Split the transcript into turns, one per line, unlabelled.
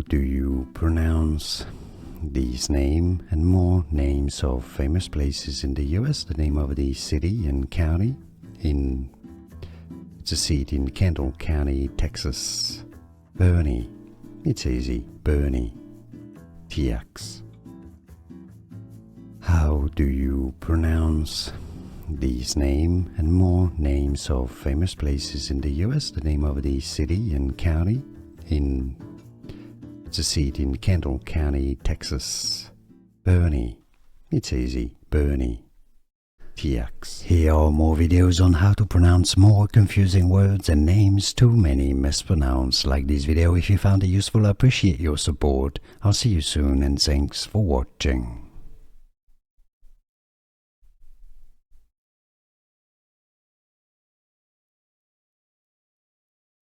do you pronounce these names and more names of famous places in the US? The name of the city and county it's a seat in Kendall County, Texas. Boerne. It's easy. Boerne. TX. How do you pronounce these names and more names of famous places in the US? The name of the city and county it's a seat in Kendall County, Texas. Boerne. It's easy. Boerne. TX. Here are more videos on how to pronounce more confusing words and names too many mispronounced. Like this video if you found it useful. I appreciate your support. I'll see you soon and thanks for watching.